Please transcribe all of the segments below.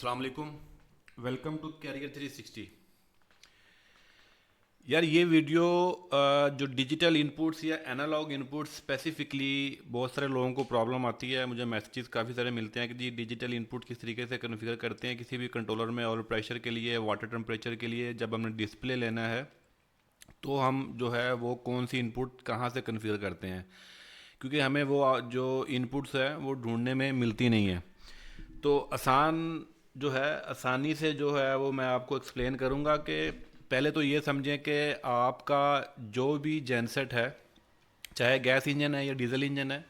अस्सलाम वालेकुम। Welcome to career 360। यार ये वीडियो जो डिजिटल इनपुट्स या एनालॉग इनपुट्स स्पेसिफिकली बहुत सारे लोगों को प्रॉब्लम आती है। मुझे मैसेजेस काफ़ी सारे मिलते हैं कि जी डिजिटल इनपुट किस तरीके से कन्फिगर करते हैं किसी भी कंट्रोलर में, ऑयल प्रेशर के लिए, वाटर टेम्परेचर के लिए। जब हमने डिस्प्ले लेना है तो हम जो है वो कौन सी इनपुट कहाँ से कन्फिगर करते हैं, क्योंकि हमें वो जो इनपुट्स है वो ढूंढने में मिलती नहीं है। तो जो है आसानी से जो है वो मैं आपको एक्सप्लेन करूंगा कि पहले तो ये समझें कि आपका जो भी जेनसेट है, चाहे गैस इंजन है या डीजल इंजन है,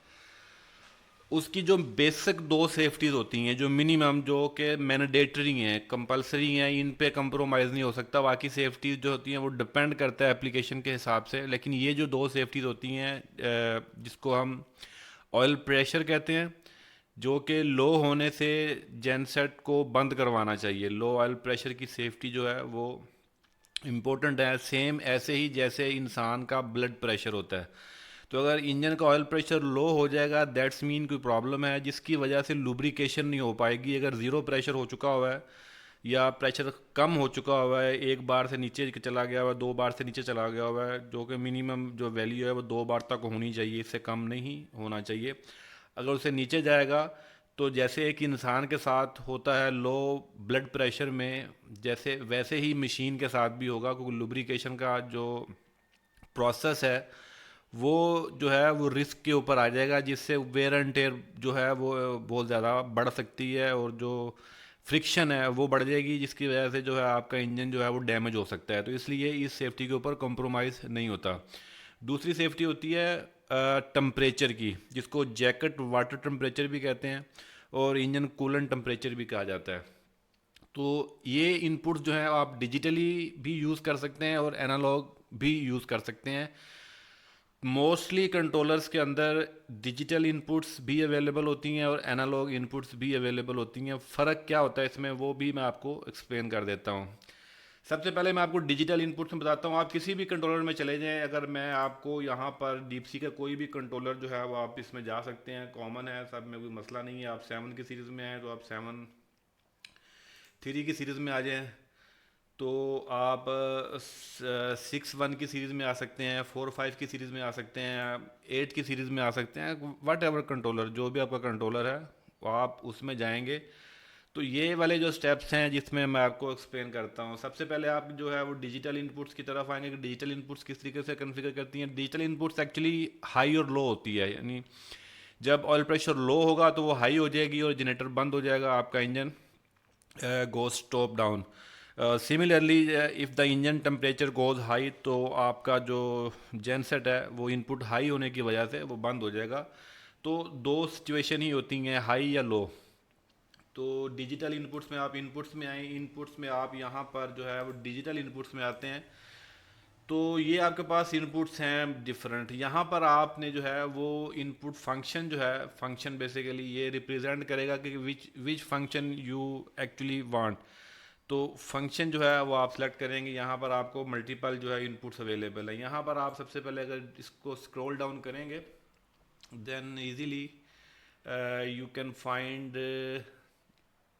उसकी जो बेसिक दो सेफ्टीज़ होती हैं जो मिनिमम, जो कि मैंडेटरी हैं, कंपलसरी हैं, इन पे कंप्रोमाइज़ नहीं हो सकता। बाकी सेफ्टीज़ जो होती हैं वो डिपेंड करता है एप्लीकेशन के हिसाब से, लेकिन ये जो दो सेफ्टीज़ होती हैं जिसको हम ऑयल प्रेशर कहते हैं, जो कि लो होने से जेनसेट को बंद करवाना चाहिए। लो ऑयल प्रेशर की सेफ्टी जो है वो इम्पोर्टेंट है, सेम ऐसे ही जैसे इंसान का ब्लड प्रेशर होता है। तो अगर इंजन का ऑयल प्रेशर लो हो जाएगा, दैट्स मीन कोई प्रॉब्लम है जिसकी वजह से लुब्रिकेशन नहीं हो पाएगी। अगर ज़ीरो प्रेशर हो चुका हुआ है या प्रेशर कम हो चुका हुआ है, एक बार से नीचे चला गया हुआ है, दो बार से नीचे चला गया हुआ है, जो कि मिनिमम जो वैल्यू है वो दो बार तक होनी चाहिए, इससे कम नहीं होना चाहिए। अगर उससे नीचे जाएगा तो जैसे एक इंसान के साथ होता है लो ब्लड प्रेशर में, जैसे वैसे ही मशीन के साथ भी होगा, क्योंकि लुब्रिकेशन का जो प्रोसेस है वो जो है वो रिस्क के ऊपर आ जाएगा, जिससे वेयर एंड टेयर जो है वो बहुत ज़्यादा बढ़ सकती है और जो फ्रिक्शन है वो बढ़ जाएगी, जिसकी वजह से जो है आपका इंजन जो है वो डैमेज हो सकता है। तो इसलिए इस सेफ्टी के ऊपर कॉम्प्रोमाइज़ नहीं होता। दूसरी सेफ्टी होती है टम्परेचर की, जिसको जैकेट वाटर टम्परेचर भी कहते हैं और इंजन कूलेंट टम्परेचर भी कहा जाता है। तो ये इनपुट्स जो है आप डिजिटली भी यूज़ कर सकते हैं और एनालॉग भी यूज़ कर सकते हैं। मोस्टली कंट्रोलर्स के अंदर डिजिटल इनपुट्स भी अवेलेबल होती हैं और एनालॉग इनपुट्स भी अवेलेबल होती हैं। फ़र्क क्या होता है इसमें वो भी मैं आपको एक्सप्लेन कर देता हूँ। सबसे पहले मैं आपको डिजिटल इनपुट्स में बताता हूँ। आप किसी भी कंट्रोलर में चले जाएं, अगर मैं आपको यहाँ पर डीप सी का कोई भी कंट्रोलर जो है वो आप इसमें जा सकते हैं, कॉमन है, सब में कोई मसला नहीं है। आप 7 की सीरीज़ में आए तो आप 7 3 की सीरीज़ में आ जाएं, तो आप 6 1 की सीरीज़ में आ सकते हैं, 4 5 की सीरीज़ में आ सकते हैं, 8 की सीरीज़ में आ सकते हैं। वट एवर कंट्रोलर, जो भी आपका कंट्रोलर है वो आप उसमें जाएंगे। तो ये वाले जो स्टेप्स हैं जिसमें मैं आपको एक्सप्लेन करता हूँ। सबसे पहले आप जो है वो डिजिटल इनपुट्स की तरफ आएंगे कि डिजिटल इनपुट्स किस तरीके से कन्फिगर करती हैं। डिजिटल इनपुट्स एक्चुअली हाई और लो होती है, यानी जब ऑयल प्रेशर लो होगा तो वो हाई हो जाएगी और जनरेटर बंद हो जाएगा, आपका engine goes top down. Similarly, if the engine temperature goes high तो आपका जो जेनसेट है वो इनपुट हाई होने की वजह से वो बंद हो जाएगा। तो दो सिचुएशन ही होती हैं, हाई या लो। तो डिजिटल इनपुट्स में आप इनपुट्स में आए, इनपुट्स में आप यहाँ पर जो है वो डिजिटल इनपुट्स में आते हैं। तो ये आपके पास इनपुट्स हैं डिफरेंट। यहाँ पर आपने जो है वो इनपुट फंक्शन जो है, फंक्शन बेसिकली ये रिप्रेजेंट करेगा कि which which function you actually want. तो फंक्शन जो है वो आप सेलेक्ट करेंगे। यहाँ पर आपको मल्टीपल जो है इनपुट्स अवेलेबल है। यहाँ पर आप सबसे पहले अगर इसको स्क्रॉल डाउन करेंगे then easily you can find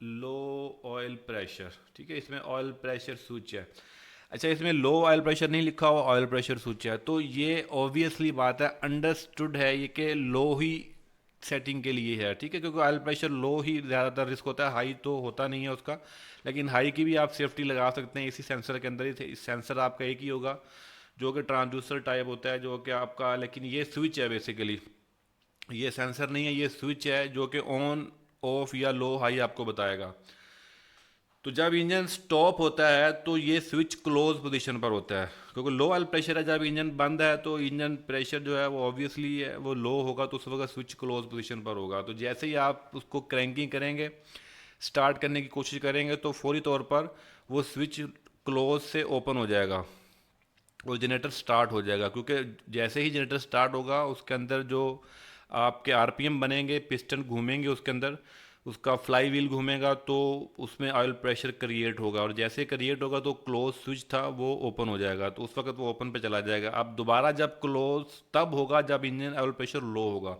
low oil pressure. ठीक है, इसमें ऑयल प्रेशर स्विच है। अच्छा, इसमें लो ऑयल प्रेशर नहीं लिखा हुआ, ऑयल प्रेशर स्विच है, तो ये ऑब्वियसली बात है, अंडरस्टूड है ये कि लो ही सेटिंग के लिए है। ठीक है, क्योंकि ऑयल प्रेशर लो ही ज़्यादातर रिस्क होता है, हाई तो होता नहीं है उसका। लेकिन हाई की भी आप सेफ्टी लगा सकते हैं इसी सेंसर के अंदर ही। सेंसर आपका एक ही होगा जो कि ट्रांसड्यूसर टाइप होता है, जो कि आपका, लेकिन ये स्विच है बेसिकली, ये सेंसर नहीं है, ये स्विच है जो कि ऑन ऑफ या लो हाई आपको बताएगा। तो जब इंजन स्टॉप होता है तो ये स्विच क्लोज पोजीशन पर होता है, क्योंकि लो ऑयल प्रेशर है। जब इंजन बंद है तो इंजन प्रेशर जो है वो ऑब्वियसली है वो लो होगा, तो उस वक्त स्विच क्लोज पोजीशन पर होगा। तो जैसे ही आप उसको क्रैंकिंग करेंगे, स्टार्ट करने की कोशिश करेंगे, तो फौरी तौर पर वो स्विच क्लोज से ओपन हो जाएगा और जनरेटर स्टार्ट हो जाएगा। क्योंकि जैसे ही जनरेटर स्टार्ट होगा उसके अंदर जो आपके आरपीएम बनेंगे, पिस्टन घूमेंगे उसके अंदर, उसका फ्लाई व्हील घूमेगा, तो उसमें ऑयल प्रेशर क्रिएट होगा और जैसे क्रिएट होगा तो क्लोज स्विच था वो ओपन हो जाएगा, तो उस वक्त वो ओपन पे चला जाएगा। अब दोबारा जब क्लोज तब होगा जब इंजन ऑयल प्रेशर लो होगा।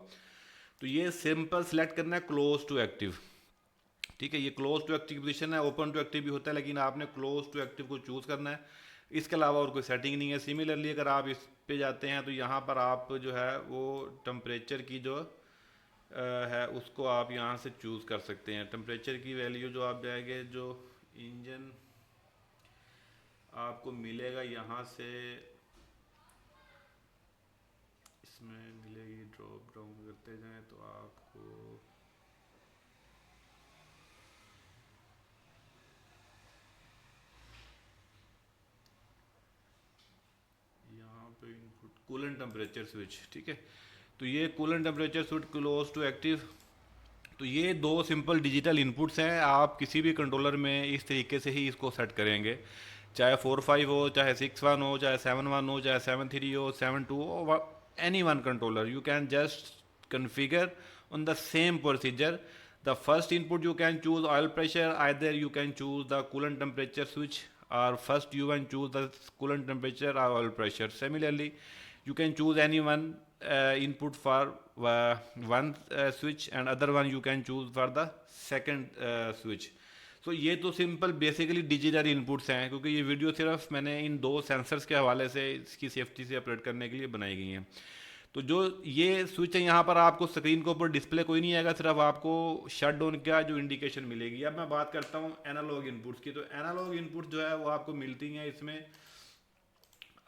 तो ये सिंपल सेलेक्ट करना है क्लोज टू एक्टिव। ठीक है, ये क्लोज टू एक्टिव पोजीशन है, ओपन टू एक्टिव भी होता है, लेकिन आपने क्लोज टू एक्टिव को चूज़ करना है, इसके अलावा और कोई सेटिंग नहीं है। सिमिलरली अगर आप इस पे जाते हैं तो यहाँ पर आप जो है वो टेम्परेचर की जो है उसको आप यहाँ से चूज़ कर सकते हैं। टेम्परेचर की वैल्यू जो आप जाएंगे, जो इंजन आपको मिलेगा यहाँ से, इसमें मिलेगी, ड्रॉप डाउन करते जाएं तो आपको यहाँ पे इनपुट कूलेंट टेम्परेचर स्विच, ठीक है। तो ये coolant temperature switch close to active, तो ये दो सिंपल डिजिटल इनपुट्स हैं। आप किसी भी कंट्रोलर में इस तरीके से ही इसको सेट करेंगे, चाहे 4.5 हो, चाहे 6.1 हो, चाहे 7.1 हो, चाहे 7.3 हो, 7.2 हो, any one controller you can just configure on the same procedure. The first input you can choose oil pressure, either you can choose the coolant temperature switch, or first you can choose the coolant temperature or oil pressure. Similarly, you can choose any one input for one switch, and other one you can choose for the second switch. सो ये तो simple basically digital inputs हैं, क्योंकि ये video सिर्फ मैंने इन दो sensors के हवाले से इसकी सेफ्टी से ऑपरेट करने के लिए बनाई गई हैं। तो जो ये स्विच है यहाँ पर आपको स्क्रीन के ऊपर डिस्प्ले कोई नहीं आएगा, सिर्फ आपको शट डाउन का जो इंडिकेशन मिलेगी। अब मैं बात करता हूँ एनालॉग इनपुट्स की। तो एनालॉग इनपुट्स जो है वो आपको मिलती हैं, इसमें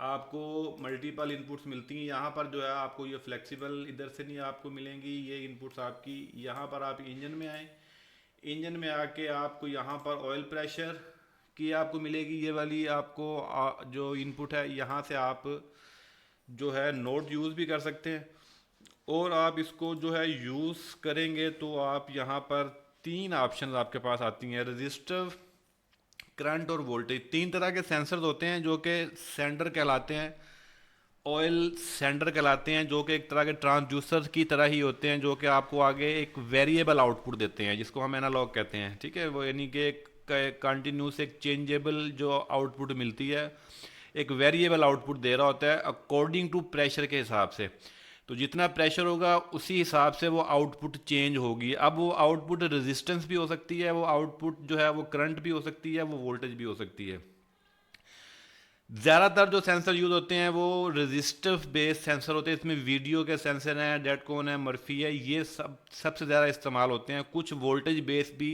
आपको मल्टीपल इनपुट्स मिलती हैं। यहाँ पर जो है आपको ये फ्लेक्सिबल इधर से नहीं आपको मिलेंगी ये इनपुट्स आपकी। यहाँ पर आप इंजन में आए, इंजन में आके आपको यहाँ पर ऑयल प्रेशर की आपको मिलेगी ये वाली आपको जो इनपुट है। यहाँ से आप जो है नोट यूज़ भी कर सकते हैं, और आप इसको जो है यूज़ करेंगे तो आप यहाँ पर तीन ऑप्शन आपके पास आती हैं, रजिस्टर, करंट और वोल्टेज। तीन तरह के सेंसर्स होते हैं जो कि सेंडर कहलाते हैं, ऑयल सेंडर कहलाते हैं, जो कि एक तरह के ट्रांसड्यूसर की तरह ही होते हैं, जो कि आपको आगे एक वेरिएबल आउटपुट देते हैं जिसको हम एनालॉग कहते हैं, ठीक है। वो यानी कि एक कंटिन्यूस एक चेंजेबल जो आउटपुट मिलती है, एक वेरिएबल आउटपुट दे रहा होता है अकॉर्डिंग टू प्रेशर के हिसाब से। तो जितना प्रेशर होगा उसी हिसाब से वो आउटपुट चेंज होगी। अब वो आउटपुट रेजिस्टेंस भी हो सकती है, वो आउटपुट जो है वो करंट भी हो सकती है, वो वोल्टेज भी हो सकती है। ज़्यादातर जो सेंसर यूज़ होते हैं वो रेजिस्टिव बेस्ड सेंसर होते हैं। इसमें वीडियो के सेंसर हैं, डेटकॉन है, मर्फी है, ये सबसे ज़्यादा इस्तेमाल होते हैं। कुछ वोल्टेज बेस्ड भी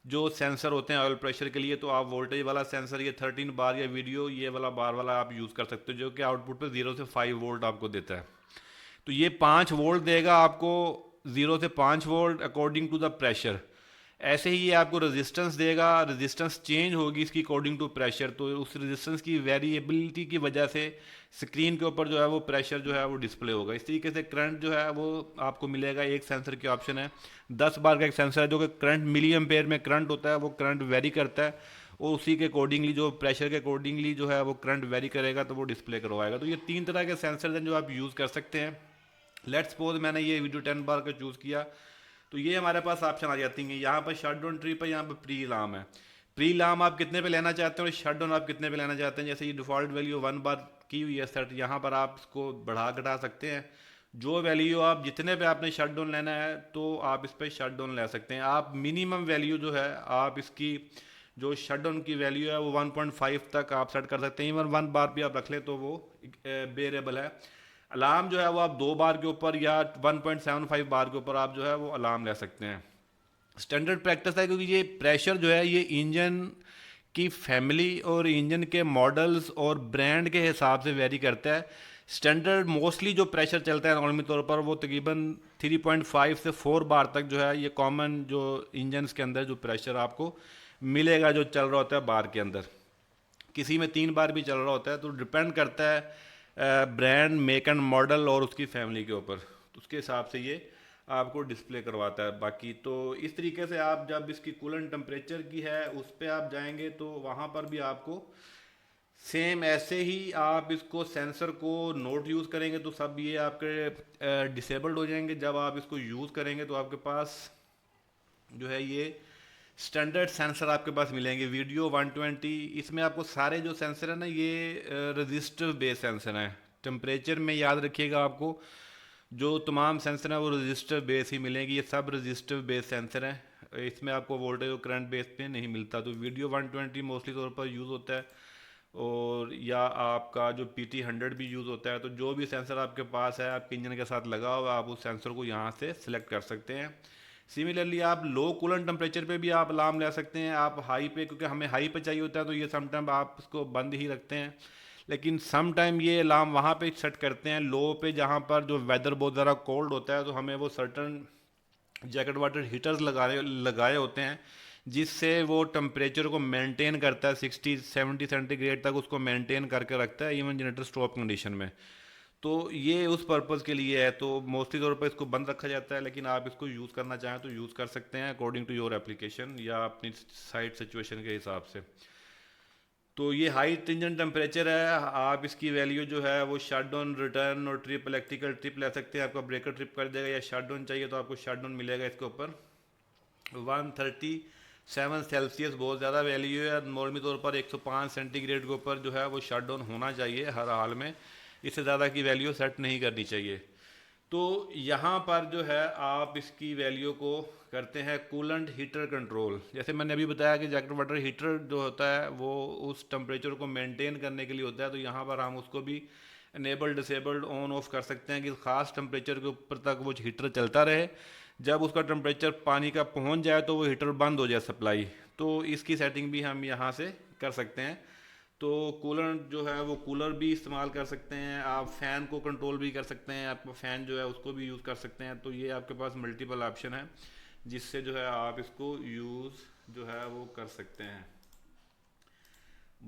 जो सेंसर होते हैं ऑयल प्रेशर के लिए, तो आप वोल्टेज वाला सेंसर ये 13 बार या वीडियो ये वाला बार वाला आप यूज़ कर सकते हो, जो कि आउटपुट पे 0 से 5 वोल्ट आपको देता है। तो ये 5 वोल्ट देगा आपको, 0 से 5 volt according to the pressure. ऐसे ही ये आपको रेजिस्टेंस देगा, रेजिस्टेंस चेंज होगी इसकी अकॉर्डिंग टू प्रेशर। तो उस रेजिस्टेंस की वेरिएबिलिटी की वजह से स्क्रीन के ऊपर जो है वो प्रेशर जो है वो डिस्प्ले होगा। इस तरीके से करंट जो है वो आपको मिलेगा। एक सेंसर की ऑप्शन है 10 बार का एक सेंसर है, जो कि करंट मिली एम्पेयर में करंट होता है, वो करंट वेरी करता है, और उसी के अकॉर्डिंगली जो प्रेशर के अकॉर्डिंगली जो है वो करंट वेरी करेगा तो वो डिस्प्ले करवाएगा। तो ये तीन तरह के सेंसर हैं जो आप यूज़ कर सकते हैं। लेट्स सपोज मैंने ये वीडियो 10 बार का चूज़ किया, तो ये हमारे पास ऑप्शन आ जाती हैं। यहाँ पर शट डाउन ट्री पर यहाँ पर प्री अलार्म है। प्री अलार्म आप कितने पे लेना चाहते हैं और शट डाउन आप कितने पे लेना चाहते हैं। जैसे ये डिफ़ॉल्ट वैल्यू 1 बार की हुई है सेट, यहाँ पर आप इसको बढ़ा घटा सकते हैं। जो वैल्यू आप जितने पे आपने शट डाउन लेना है तो आप इस पर शट डाउन ले सकते हैं। आप मिनिमम वैल्यू जो है आप इसकी जो शट डाउन की वैल्यू है वो 1.5 तक आप सेट कर सकते हैं। इवन 1 बार भी आप रख लें तो वो वेरिएबल है। अलार्म जो है वो आप 2 बार के ऊपर या 1.75 बार के ऊपर आप जो है वो अलार्म ले सकते हैं। स्टैंडर्ड प्रैक्टिस है, क्योंकि ये प्रेशर जो है ये इंजन की फैमिली और इंजन के मॉडल्स और ब्रांड के हिसाब से वेरी करता है। स्टैंडर्ड मोस्टली जो प्रेशर चलता है नॉर्मली तौर पर वो तकरीबन 3.5 से 4 बार तक जो है ये कॉमन जो इंजन्स के अंदर जो प्रेशर आपको मिलेगा जो चल रहा होता है बार के अंदर। किसी में 3 बार भी चल रहा होता है, तो डिपेंड करता है ब्रांड, मेक एंड मॉडल और उसकी फैमिली के ऊपर, तो उसके हिसाब से ये आपको डिस्प्ले करवाता है। बाकी तो इस तरीके से आप जब इसकी कूलेंट टेम्परेचर की है उस पर आप जाएंगे तो वहाँ पर भी आपको सेम ऐसे ही आप इसको सेंसर को नोट यूज़ करेंगे तो सब ये आपके डिसेबल्ड हो जाएंगे। जब आप इसको यूज़ करेंगे तो आपके पास जो है ये स्टैंडर्ड सेंसर आपके पास मिलेंगे। वीडियो 120, इसमें आपको सारे जो सेंसर है ना ये रजिस्टर बेस्ड सेंसर हैं। टेम्परेचर में याद रखिएगा आपको जो तमाम सेंसर हैं वो रजिस्टर बेस ही मिलेंगे। ये सब रजिस्टर बेस सेंसर हैं। इसमें आपको वोल्टेज और करंट बेस पे नहीं मिलता। तो वीडियो 120 मोस्टली तौर पर यूज़ होता है, और या आपका जो PT 100 भी यूज़ होता है। तो जो भी सेंसर आपके पास है आपके इंजन के साथ लगा हुआ, आप उस सेंसर को यहाँ से सिलेक्ट कर सकते हैं। सिमिलरली आप लो कूलेंट टेम्परेचर पे भी आप अलार्म ले सकते हैं। आप हाई पे, क्योंकि हमें हाई पे चाहिए होता है तो ये समटाइम आप इसको बंद ही रखते हैं, लेकिन सम टाइम ये अलार्म वहाँ पे सेट करते हैं लो पे, जहाँ पर जो वेदर बहुत ज़्यादा कोल्ड होता है, तो हमें वो सर्टन जैकेट वाटर हीटर्स लगाए लगाए होते हैं, जिससे वो टेम्परेचर को मेंटेन करता है 60-70 सेंटीग्रेड तक उसको मेंटेन करके रखता है इवन जनरेटर स्टॉप कंडीशन में। तो ये उस पर्पज़ के लिए है। तो मोस्टली तौर पर इसको बंद रखा जाता है, लेकिन आप इसको यूज़ करना चाहें तो यूज़ कर सकते हैं अकॉर्डिंग टू योर एप्लीकेशन या अपनी साइट सिचुएशन के हिसाब से। तो ये हाई इंजन टेम्परेचर है, आप इसकी वैल्यू जो है वो शट डाउन, रिटर्न और ट्रिप, इलेक्ट्रिकल ट्रिप ले सकते हैं। आपका ब्रेकर ट्रिप कर देगा, या शट डाउन चाहिए तो आपको शट डाउन मिलेगा इसके ऊपर। 137 सेल्सियस बहुत ज़्यादा वैल्यू है। नॉर्मली तौर पर 105 सेंटीग्रेड के ऊपर जो है वो शट डाउन होना चाहिए हर हाल में, इससे ज़्यादा की वैल्यू सेट नहीं करनी चाहिए। तो यहाँ पर जो है आप इसकी वैल्यू को करते हैं कूलेंट हीटर कंट्रोल। जैसे मैंने अभी बताया कि जैकेट वाटर हीटर जो होता है वो उस टेम्परेचर को मेंटेन करने के लिए होता है, तो यहाँ पर हम उसको भी इनेबल डिसेबल्ड ऑन ऑफ कर सकते हैं कि ख़ास टेम्परेचर के ऊपर तक वो हीटर चलता रहे। जब उसका टेम्परेचर पानी का पहुँच जाए तो वो हीटर बंद हो जाए सप्लाई। तो इसकी सेटिंग भी हम यहाँ से कर सकते हैं। तो कूलर जो है वो कूलर भी इस्तेमाल कर सकते हैं, आप फ़ैन को कंट्रोल भी कर सकते हैं, आपका फ़ैन जो है उसको भी यूज़ कर सकते हैं। तो ये आपके पास मल्टीपल ऑप्शन है जिससे जो है आप इसको यूज़ जो है वो कर सकते हैं।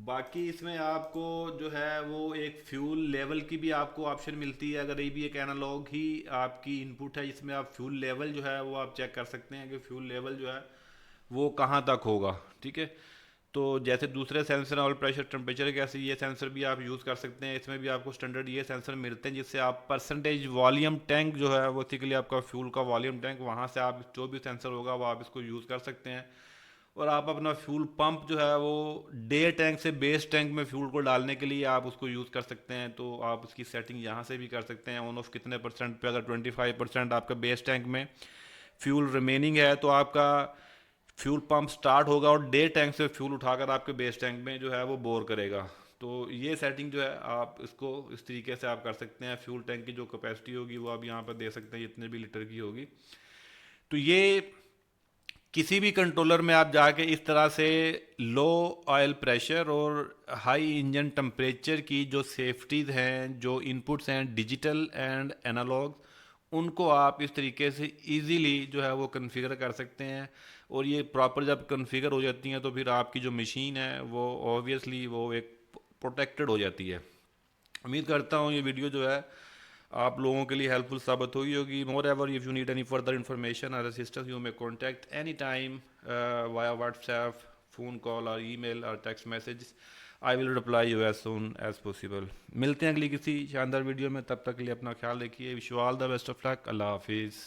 बाकी इसमें आपको जो है वो एक फ्यूल लेवल की भी आपको ऑप्शन मिलती है। अगर ये भी एक एनालॉग ही आपकी इनपुट है जिसमें आप फ्यूल लेवल जो है वो आप चेक कर सकते हैं कि फ्यूल लेवल जो है वो कहाँ तक होगा। ठीक है, तो जैसे दूसरे सेंसर ऑयल प्रेशर टेम्परेचर के, ऐसे ये सेंसर भी आप यूज़ कर सकते हैं। इसमें भी आपको स्टैंडर्ड ये सेंसर मिलते हैं जिससे आप परसेंटेज वॉल्यूम टैंक जो है वो बेसिकली आपका फ्यूल का वॉल्यूम टैंक, वहाँ से आप जो भी सेंसर होगा वो आप इसको यूज़ कर सकते हैं। और आप अपना फ्यूल पंप जो है वो डे टैंक से बेस टैंक में फ्यूल को डालने के लिए आप उसको यूज़ कर सकते हैं। तो आप उसकी सेटिंग यहाँ से भी कर सकते हैं ऑन ऑफ कितने परसेंट पे। अगर 25% आपका बेस टैंक में फ्यूल रिमेनिंग है तो आपका फ्यूल पंप स्टार्ट होगा और डे टैंक से फ्यूल उठाकर आपके बेस टैंक में जो है वो बोर करेगा। तो ये सेटिंग जो है आप इसको इस तरीके से आप कर सकते हैं। फ्यूल टैंक की जो कैपेसिटी होगी वो आप यहाँ पर दे सकते हैं जितने भी लीटर की होगी। तो ये किसी भी कंट्रोलर में आप जाके इस तरह से लो ऑयल प्रेशर और हाई इंजन टेम्परेचर की जो सेफ्टीज़ हैं, जो इनपुट्स हैं डिजिटल एंड एनालॉग, उनको आप इस तरीके से इजीली जो है वो कन्फिगर कर सकते हैं। और ये प्रॉपर जब कन्फिगर हो जाती हैं तो फिर आपकी जो मशीन है वो ऑब्वियसली वो एक प्रोटेक्टेड हो जाती है। उम्मीद करता हूँ ये वीडियो जो है आप लोगों के लिए हेल्पफुल साबित हुई होगी। Moreover if you need any further information और assistance you may contact any time via WhatsApp, phone call और ईमेल और text message. I will reply you as soon as possible. मिलते हैं अगली किसी शानदार वीडियो में, तब तक के लिए अपना ख्याल रखिए। Wish you all the best of luck. Allah हाफिज़।